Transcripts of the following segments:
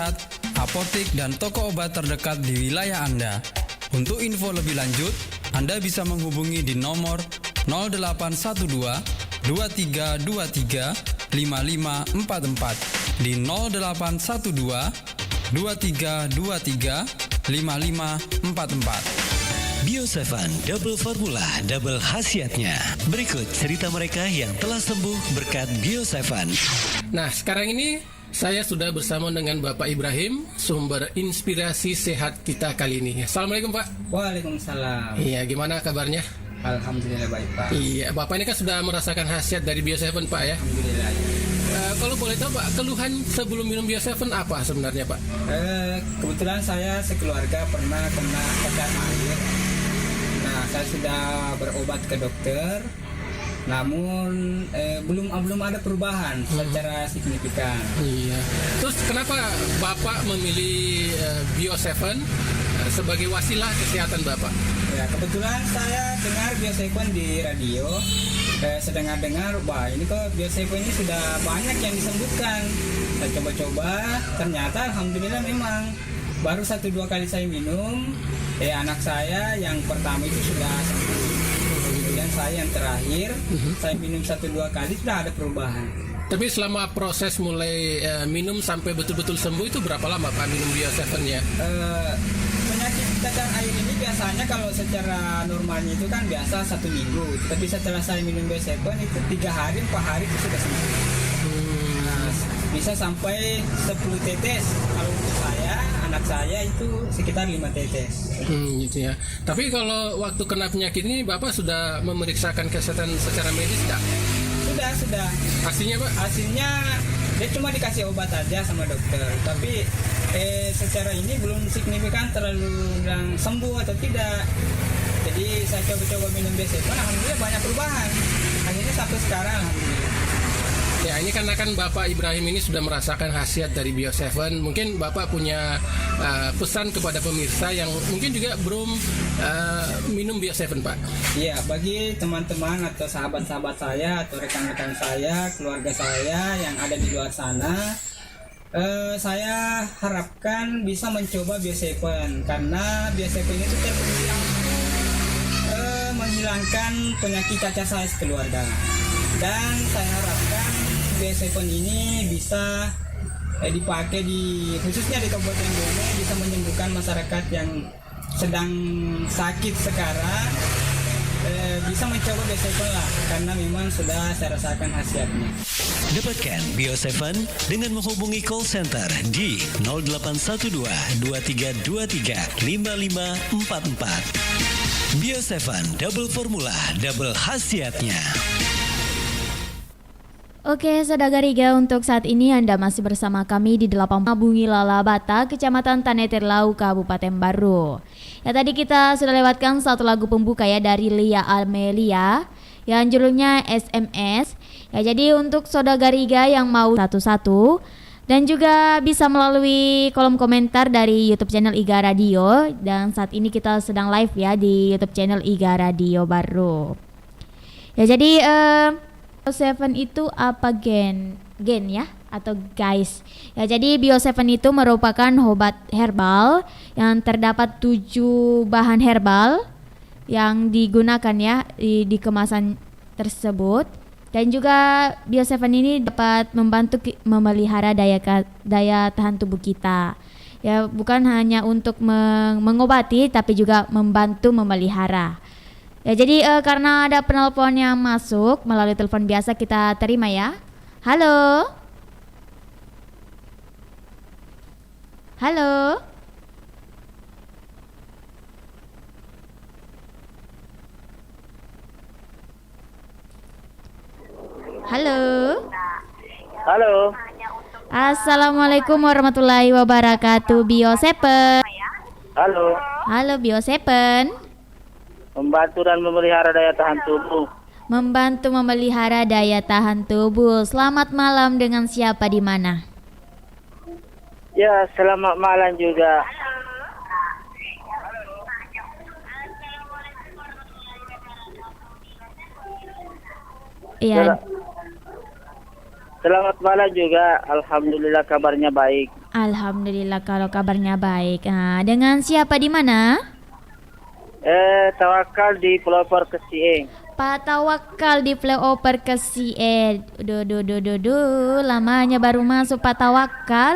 terdekat, apotek dan toko obat terdekat di wilayah Anda. Untuk info lebih lanjut, Anda bisa menghubungi di nomor 0812 2323 5544 di 0812 2323 5544. Bio7 double formula, double khasiatnya. Berikut cerita mereka yang telah sembuh berkat Bio7. Nah, sekarang ini saya sudah bersama dengan Bapak Ibrahim, sumber inspirasi sehat kita kali ini. Assalamualaikum, Pak. Waalaikumsalam. Iya, gimana kabarnya? Alhamdulillah baik, Pak. Iya, Bapak ini kan sudah merasakan khasiat dari Bio7, Pak ya. Alhamdulillah. Kalau boleh tahu, Pak, keluhan sebelum minum Bio7 apa sebenarnya, Pak? Kebetulan saya sekeluarga pernah kena cacar air. Nah, saya sudah berobat ke dokter, namun belum ada perubahan secara signifikan. Iya. Terus kenapa Bapak memilih Bio7 sebagai wasilah kesehatan Bapak? Ya, kebetulan saya dengar Bio7 di radio. Saya dengar, wah ini kok Bio7 ini sudah banyak yang disembuhkan. Saya coba-coba, ternyata alhamdulillah memang baru 1-2 kali saya minum, anak saya yang pertama itu sudah sembuh. Kemudian saya yang terakhir, saya minum 1-2 kali sudah ada perubahan. Tapi selama proses mulai minum sampai betul-betul sembuh itu berapa lama Pak minum Bio7-nya? Penyakit cacar air ini biasanya kalau secara normalnya itu kan biasa 1 minggu. Tapi setelah saya minum Bio7 itu 3 hari, 4 hari itu sudah sembuh. Nah, bisa sampai 10 tetes. Kalau untuk saya, anak saya itu sekitar 5 tetes. Gitu ya. Tapi kalau waktu kena penyakit ini Bapak sudah memeriksakan kesehatan secara medis enggak? Sudah. Hasilnya Pak? Hasilnya dia cuma dikasih obat aja sama dokter. Tapi secara ini belum signifikan terlalu bilang sembuh atau tidak. Jadi saya coba-coba minum Bio7, alhamdulillah banyak perubahan. Akhirnya sampai sekarang alhamdulillah. Ya, ini karena kan Bapak Ibrahim ini sudah merasakan khasiat dari Bio7. Mungkin Bapak punya pesan kepada pemirsa yang mungkin juga belum minum Bio7, Pak. Iya, bagi teman-teman atau sahabat-sahabat saya atau rekan-rekan saya, keluarga saya yang ada di luar sana, saya harapkan bisa mencoba Bio7 karena Bio7 ini itu terbilang menghilangkan penyakit cacar saya sekeluarga. Dan saya harapkan Bio7 ini bisa dipakai khususnya di Kabupaten Bone, bisa menyembuhkan masyarakat yang sedang sakit sekarang, bisa mencoba Bio7 lah, karena memang sudah saya rasakan khasiatnya. Dapatkan Bio7 dengan menghubungi call center di 0812 2323 5544. Bio7 double formula, double khasiatnya. Oke, Saudara Riga, untuk saat ini Anda masih bersama kami di 8 Bungi Lalabata, Kecamatan Tanetirlau, Kabupaten Baru. Ya, tadi kita sudah lewatkan satu lagu pembuka ya dari Lia Amelia yang judulnya SMS. Ya, jadi untuk Saudara Riga yang mau satu-satu dan juga bisa melalui kolom komentar dari YouTube channel Iga Radio, dan saat ini kita sedang live ya di YouTube channel Iga Radio Baru. Ya, jadi Bio7 itu apa gen ya atau guys ya, jadi Bio7 itu merupakan obat herbal yang terdapat 7 bahan herbal yang digunakan ya di kemasan tersebut, dan juga Bio7 ini dapat membantu memelihara daya tahan tubuh kita ya, bukan hanya untuk mengobati tapi juga membantu memelihara. Ya, jadi karena ada penelpon yang masuk melalui telepon biasa, kita terima ya. Halo. Halo. Halo. Halo. Assalamualaikum warahmatullahi wabarakatuh, Bio7. Halo. Halo Bio7. Membantu dan memelihara daya tahan tubuh. Membantu memelihara daya tahan tubuh. Selamat malam, dengan siapa di mana? Ya, selamat malam juga. Iya. Selamat malam juga. Alhamdulillah kabarnya baik. Alhamdulillah kalau kabarnya baik. Nah, dengan siapa di mana? Tawakal di pelopor Kesie. Pak Tawakal di flyover ke CE. Lamanya baru masuk Pak Tawakal.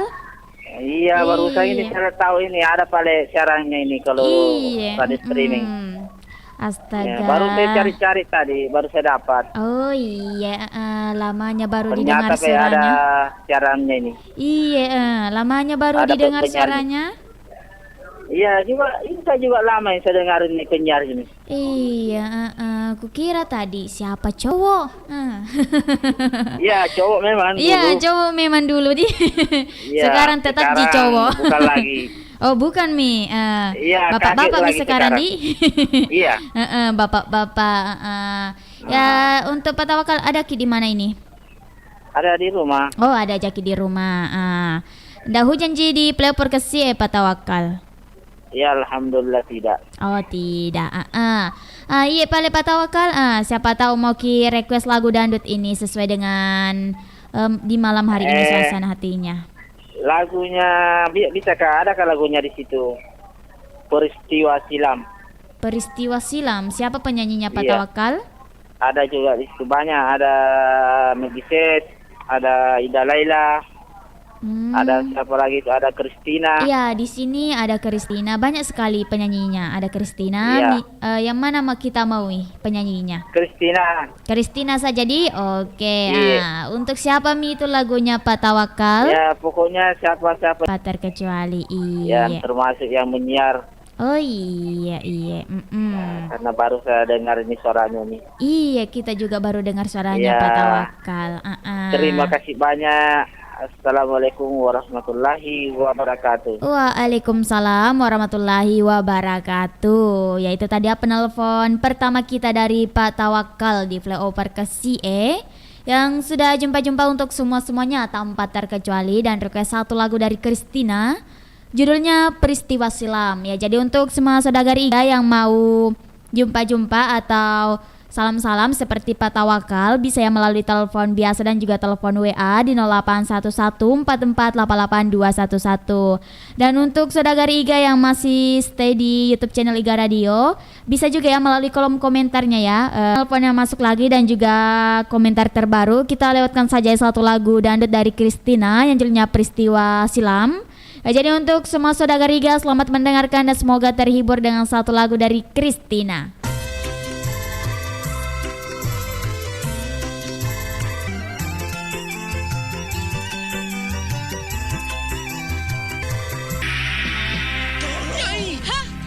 Iya, baru saya ini saya tahu ini ada pada siarannya ini kalau pada streaming. Astaga. Ya, baru saya cari-cari tadi, baru saya dapat. Oh iya, lamanya baru Ternyata didengar kayak ada suaranya. siarannya ini. Iya, lamanya baru Ada didengar penyiarnya. suaranya. Iya, juga ini saya juga lama yang saya dengar ini penyiar ini. Iya, kukira tadi siapa cowok. Iya, cowok memang dulu. Iya, cowok memang dulu di. Iya, Sekarang tetap di sekarang cowok. bukan lagi. Oh, bukan Mi. Iya, Bapak-bapak kaget Mi lagi sekarang di. Iya. Bapak-bapak. Ya, untuk Pak Tawakal ada Ki di mana ini? Ada di rumah. Oh, ada Jaki di rumah. Dah hujan ji di pelopor Kesie Pak Tawakal. Ya, alhamdulillah tidak. Oh tidak. Iya Pak Tawakal. Siapa tahu mau Ki request lagu dangdut ini sesuai dengan di malam hari ini suasana hatinya. Lagunya bisakah adakah lagunya di situ? Peristiwa Silam. Peristiwa Silam. Siapa penyanyinya Pak Iya. Tawakal? Ada juga di situ banyak. Ada Megiset, ada Ida Laila, ada siapa lagi itu? Ada Kristina. Iya, di sini ada Kristina. Banyak sekali penyanyinya. Ada Kristina. Iya. Yang mana kita mau penyanyinya? Kristina. Kristina saja di. Oke. Iya. Untuk siapa Mi itu lagunya Pak Tawakal? Ya, pokoknya siapa-siapa Tak terkecuali. yang Iya. termasuk yang menyiar. Oh iya. Karena baru saya dengar ini suaranya nih. Iya, kita juga baru dengar suaranya Iya. Pak Tawakal. Terima kasih banyak. Assalamualaikum warahmatullahi wabarakatuh. Waalaikumsalam warahmatullahi wabarakatuh. Ya itu tadi penelpon pertama kita dari Pak Tawakal di flyover ke CE yang sudah jumpa-jumpa untuk semuanya tanpa terkecuali dan request satu lagu dari Kristina. Judulnya Peristiwa Silam. Ya jadi untuk semua saudari yang mau jumpa-jumpa atau salam-salam seperti Pak Tawakal bisa ya melalui telepon biasa dan juga telepon WA di 081144882211. Dan untuk saudari Iga yang masih stay di YouTube channel Iga Radio, bisa juga ya melalui kolom komentarnya ya. Telepon yang masuk lagi dan juga komentar terbaru. Kita lewatkan saja satu lagu dangdut dari Kristina yang judulnya Peristiwa Silam. Jadi untuk semua saudari Iga selamat mendengarkan dan semoga terhibur dengan satu lagu dari Kristina.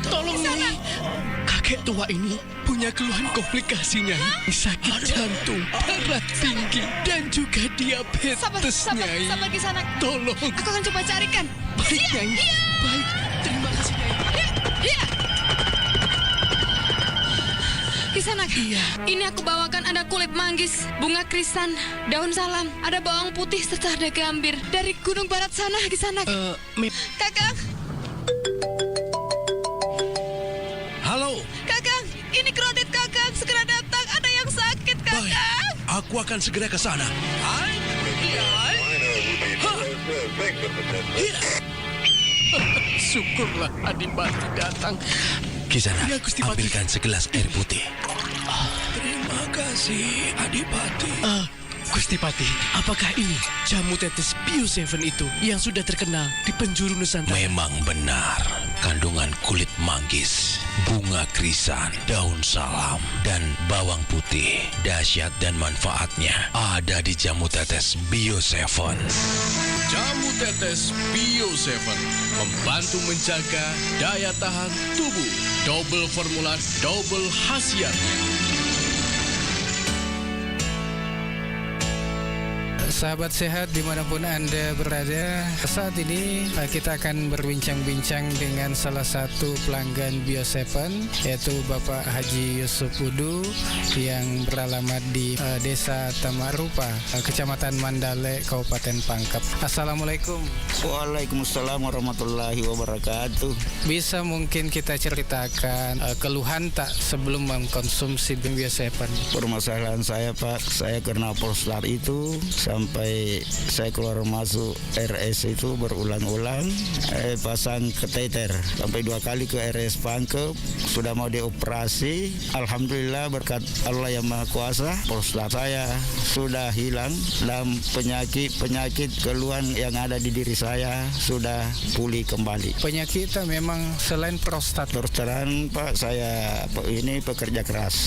Tolong Nyai, kakek tua ini punya keluhan komplikasi Nyai, sakit jantung, darah tinggi, dan juga diabetes Nyai. Sabar di sana. Tolong. Aku akan coba carikan. Baik Nyai, baik. Terima kasih Nyai. Di sana. Iya. Ini aku bawakan ada kulit manggis, bunga krisan, daun salam, ada bawang putih serta ada gambir dari gunung barat sana di sana. Kakang. Halo. Kakang, ini kredit Kakang segera datang. Ada yang sakit Kakang. Baik, aku akan segera ke sana. Syukurlah Adipati datang. Kisana, Ya, Gusti Pati. ambilkan segelas air putih. Terima kasih Adipati. Gusti Pati, apakah ini jamu tetes Bio 7 itu yang sudah terkenal di penjuru Nusantara? Memang benar, kandungan kulit manggis, bunga krisan, daun salam, dan bawang putih. Dahsyat dan manfaatnya ada di jamu tetes Bio 7. Jamu tetes Bio 7 membantu menjaga daya tahan tubuh. Double formula, double khasiatnya. Sahabat sehat dimanapun Anda berada, saat ini kita akan berbincang-bincang dengan salah satu pelanggan Bio 7 yaitu Bapak Haji Yusuf Udu yang beralamat di Desa Tamarupa, Kecamatan Mandale, Kabupaten Pangkep. Assalamualaikum. Waalaikumsalam warahmatullahi wabarakatuh. Bisa mungkin kita ceritakan keluhan tak sebelum mengkonsumsi Bio 7? Permasalahan saya Pak, saya kena prostat itu sampai sampai saya keluar masuk RS itu berulang-ulang, pasang kateter sampai 2 kali ke RS Pangkep, sudah mau dioperasi. Alhamdulillah berkat Allah yang Maha Kuasa, prostat saya sudah hilang dan penyakit keluhan yang ada di diri saya sudah pulih kembali. Penyakitnya memang selain prostat. Terus terang Pak, saya ini pekerja keras.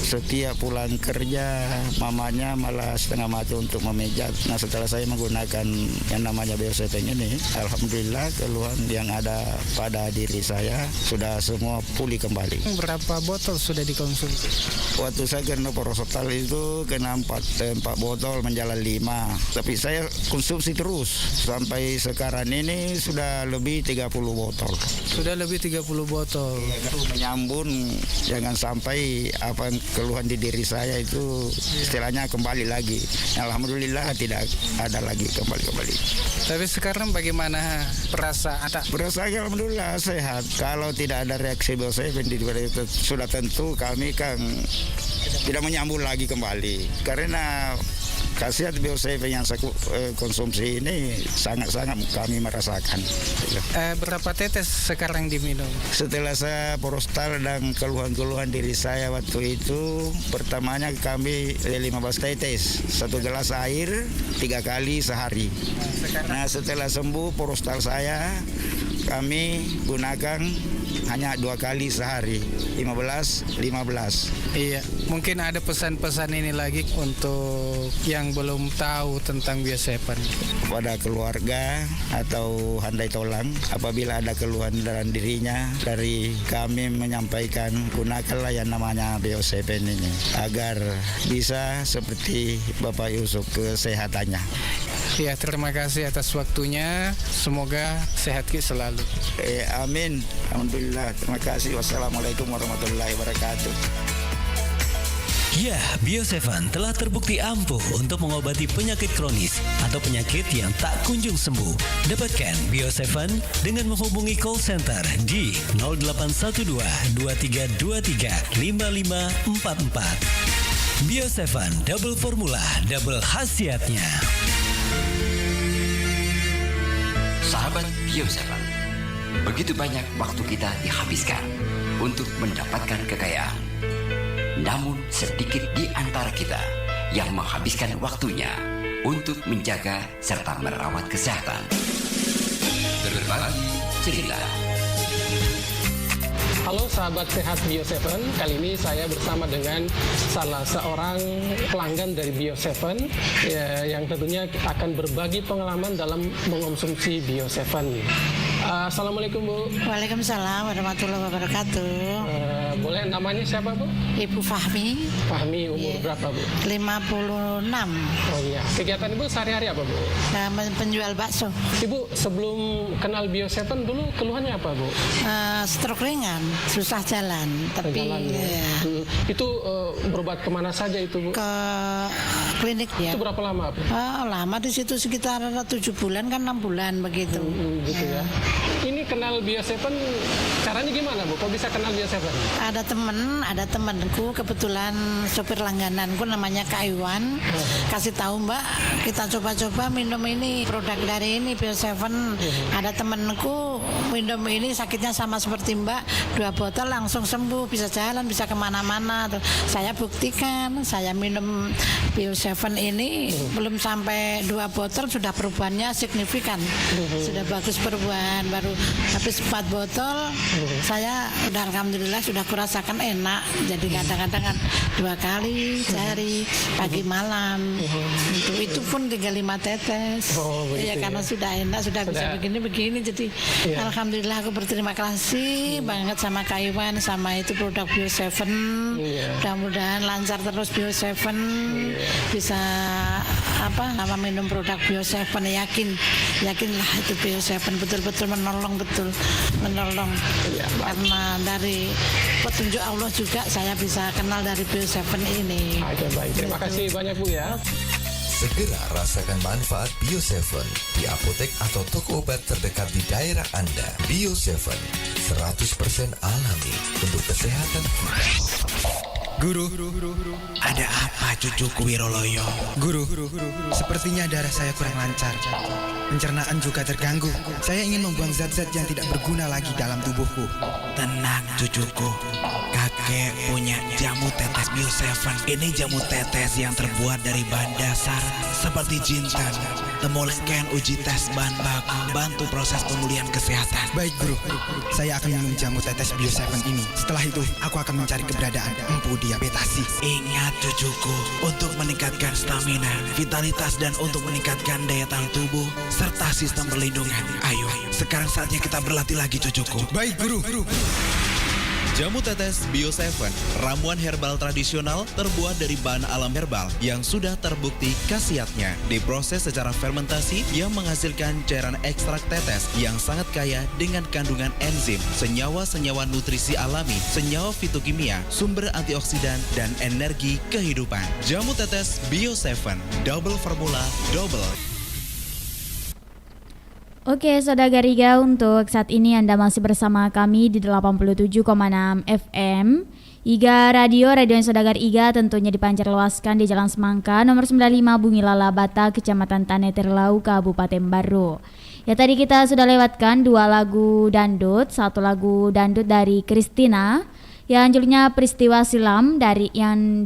Setiap pulang kerja, mamanya malah setengah mati untuk memijat. Nah, setelah saya menggunakan yang namanya Bioseven ini, alhamdulillah keluhan yang ada pada diri saya sudah semua pulih kembali. Berapa botol sudah dikonsumsi? Waktu saya kena prostat itu kena 4 botol menjalan 5. Tapi saya konsumsi terus sampai sekarang ini sudah lebih 30 botol. Sudah lebih 30 botol. Menyambung jangan sampai apa keluhan di diri saya itu istilahnya kembali lagi. Alhamdulillah tidak ada lagi kembali. Tapi sekarang bagaimana perasaan? Perasaan alhamdulillah sehat. Kalau tidak ada reaksi Bioseven itu sudah tentu kami kan tidak menyambung lagi kembali. Karena khasiat Bioseven yang saya konsumsi ini sangat-sangat kami merasakan. Berapa tetes sekarang diminum? Setelah saya prostat dan keluhan-keluhan diri saya waktu itu, pertamanya kami 15 tetes, 1 gelas air 3 kali sehari. Nah, setelah sembuh prostat saya, kami gunakan hanya 2 kali sehari, 15. Iya, mungkin ada pesan-pesan ini lagi untuk yang belum tahu tentang Bioseven. Pada keluarga atau handai tolang, apabila ada keluhan dalam dirinya, dari kami menyampaikan gunakanlah yang namanya Bioseven ini agar bisa seperti Bapak Yusuf kesehatannya. Ya, terima kasih atas waktunya. Semoga sehat selalu. Amin. Alhamdulillah. Terima kasih. Wassalamualaikum warahmatullahi wabarakatuh. Ya, Bioseven telah terbukti ampuh untuk mengobati penyakit kronis atau penyakit yang tak kunjung sembuh. Dapatkan Bioseven dengan menghubungi call center di 0812 2323 5544. Bioseven, double formula, double khasiatnya. Sahabat Bioseven, begitu banyak waktu kita dihabiskan untuk mendapatkan kekayaan. Namun sedikit di antara kita yang menghabiskan waktunya untuk menjaga serta merawat kesehatan. Berbagi cerita. Halo sahabat sehat Bioseven, kali ini saya bersama dengan salah seorang pelanggan dari Bioseven yang tentunya akan berbagi pengalaman dalam mengonsumsi Bioseven. Assalamualaikum Bu. Waalaikumsalam warahmatullahi wabarakatuh. Boleh namanya siapa Bu? Ibu Fahmi. Fahmi, umur berapa Bu? 56. Oh iya. Kegiatan Ibu sehari-hari apa Bu? Penjual bakso. Ibu sebelum kenal Bioseven dulu keluhannya apa Bu? Stroke ringan, susah jalan. Tapi itu berobat kemana saja itu Bu? Ke klinik ya. Itu berapa lama Bu? Lama di situ sekitar 7 bulan kan 6 bulan begitu. Gitu ya. Ini kenal Bioseven caranya gimana Bu? Kok bisa kenal Bioseven? Ada temanku kebetulan sopir langgananku namanya Kak Iwan. Kasih tahu Mbak, kita coba-coba minum ini, produk dari ini Bioseven. Ada temanku minum ini sakitnya sama seperti Mbak, 2 botol langsung sembuh, bisa jalan, bisa kemana-mana. Saya buktikan, saya minum Bioseven ini belum sampai 2 botol sudah perubahannya signifikan. Sudah bagus perubahan. Baru habis 4 botol saya udah alhamdulillah sudah kurasakan enak. Jadi kadang-kadang 2 kali sehari, pagi malam. Itu pun tinggal 5 tetes. Karena sudah enak, sudah bisa begini-begini. Jadi alhamdulillah aku berterima kasih banget sama Kak Iwan, sama itu produk Bioseven. Mudah-mudahan lancar terus Bioseven. Bisa minum produk Bioseven, yakinlah itu Bioseven betul-betul menolong karena dari petunjuk Allah juga saya bisa kenal dari Bioseven ini. Oke, baik, terima kasih banyak Bu ya. Segera rasakan manfaat Bioseven di apotek atau toko obat terdekat di daerah Anda. Bioseven 100% alami untuk kesehatan kita. Guru, ada apa cucuku Wiroloyo? Guru, sepertinya darah saya kurang lancar. Pencernaan juga terganggu. Saya ingin membuang zat-zat yang tidak berguna lagi dalam tubuhku. Tenang cucuku, kakek punya jamu tetes Bio7. Ini jamu tetes yang terbuat dari bahan dasar seperti jintan, temulken, uji tes bahan baku, bantu proses pemulihan kesehatan. Baik guru, saya akan minum jamu tetes Bio7 ini. Setelah itu, aku akan mencari keberadaan empu diabetasi. Ingat cucuku, untuk meningkatkan stamina, vitalitas dan untuk meningkatkan daya tahan tubuh serta sistem perlindungan. Ayo, sekarang saatnya kita berlatih lagi cucuku. Baik guru. Jamu tetes Bio7, ramuan herbal tradisional terbuat dari bahan alam herbal yang sudah terbukti khasiatnya. Diproses secara fermentasi yang menghasilkan cairan ekstrak tetes yang sangat kaya dengan kandungan enzim, senyawa-senyawa nutrisi alami, senyawa fitokimia, sumber antioksidan, dan energi kehidupan. Jamu tetes Bio7, double formula, double. Oke, Saudara Riga, untuk saat ini Anda masih bersama kami di 87,6 FM IGA Radio yang Saudara IGA tentunya dipancar luaskan di Jalan Semangka nomor 95 Bungi Lalabata, Kecamatan Taneterlau, Kabupaten Baru. Ya, tadi kita sudah lewatkan 2 lagu dandut, 1 lagu dandut dari Christina yang judulnya Peristiwa Silam dari yang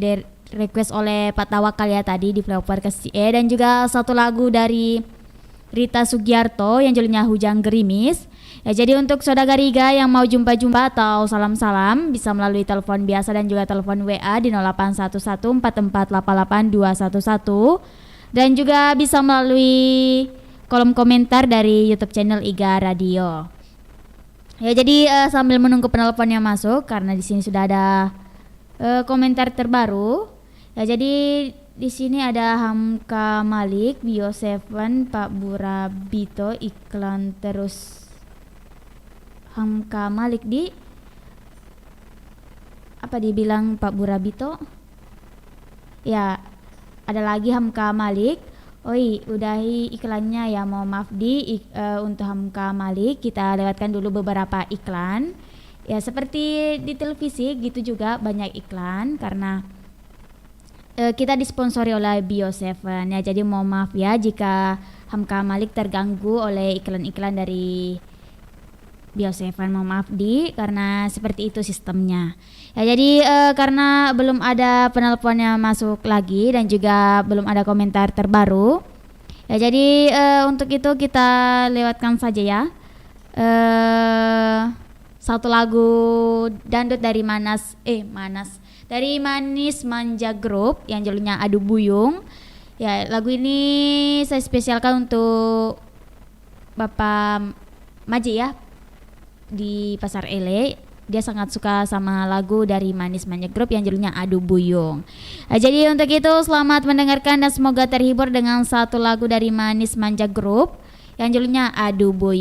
request oleh Pak Tawakal ya tadi di Flower KCE, dan juga 1 lagu dari Rita Sugiarto yang judulnya Hujan Gerimis. Ya, jadi untuk Saudara Riga yang mau jumpa-jumpa atau salam-salam bisa melalui telepon biasa dan juga telepon WA di 081144882211 dan juga bisa melalui kolom komentar dari YouTube channel IGA Radio. Ya, jadi sambil menunggu penelponnya masuk karena di sini sudah ada komentar terbaru. Ya, jadi di sini ada Hamka Malik, Bio7, Pak Burabito, iklan terus. Hamka Malik di apa dibilang Pak Burabito? Ya, ada lagi Hamka Malik. Oi, udahi iklannya ya, mohon maaf untuk Hamka Malik kita lewatkan dulu beberapa iklan. Ya, seperti di televisi gitu juga banyak iklan karena kita disponsori oleh Bio7 ya, jadi mohon maaf ya jika Hamka Malik terganggu oleh iklan-iklan dari Bio7, mohon maaf karena seperti itu sistemnya. Ya, jadi karena belum ada penelponnya masuk lagi dan juga belum ada komentar terbaru. Ya, jadi untuk itu kita lewatkan saja ya. 1 lagu dandut dari dari Manis Manja Group yang judulnya Adu Buyung. Ya, lagu ini saya spesialkan untuk Bapak Maji ya di Pasar Ele. Dia sangat suka sama lagu dari Manis Manja Group yang judulnya Adu Buyung. Nah, jadi untuk itu selamat mendengarkan dan semoga terhibur dengan 1 lagu dari Manis Manja Group yang judulnya Adu Buyung.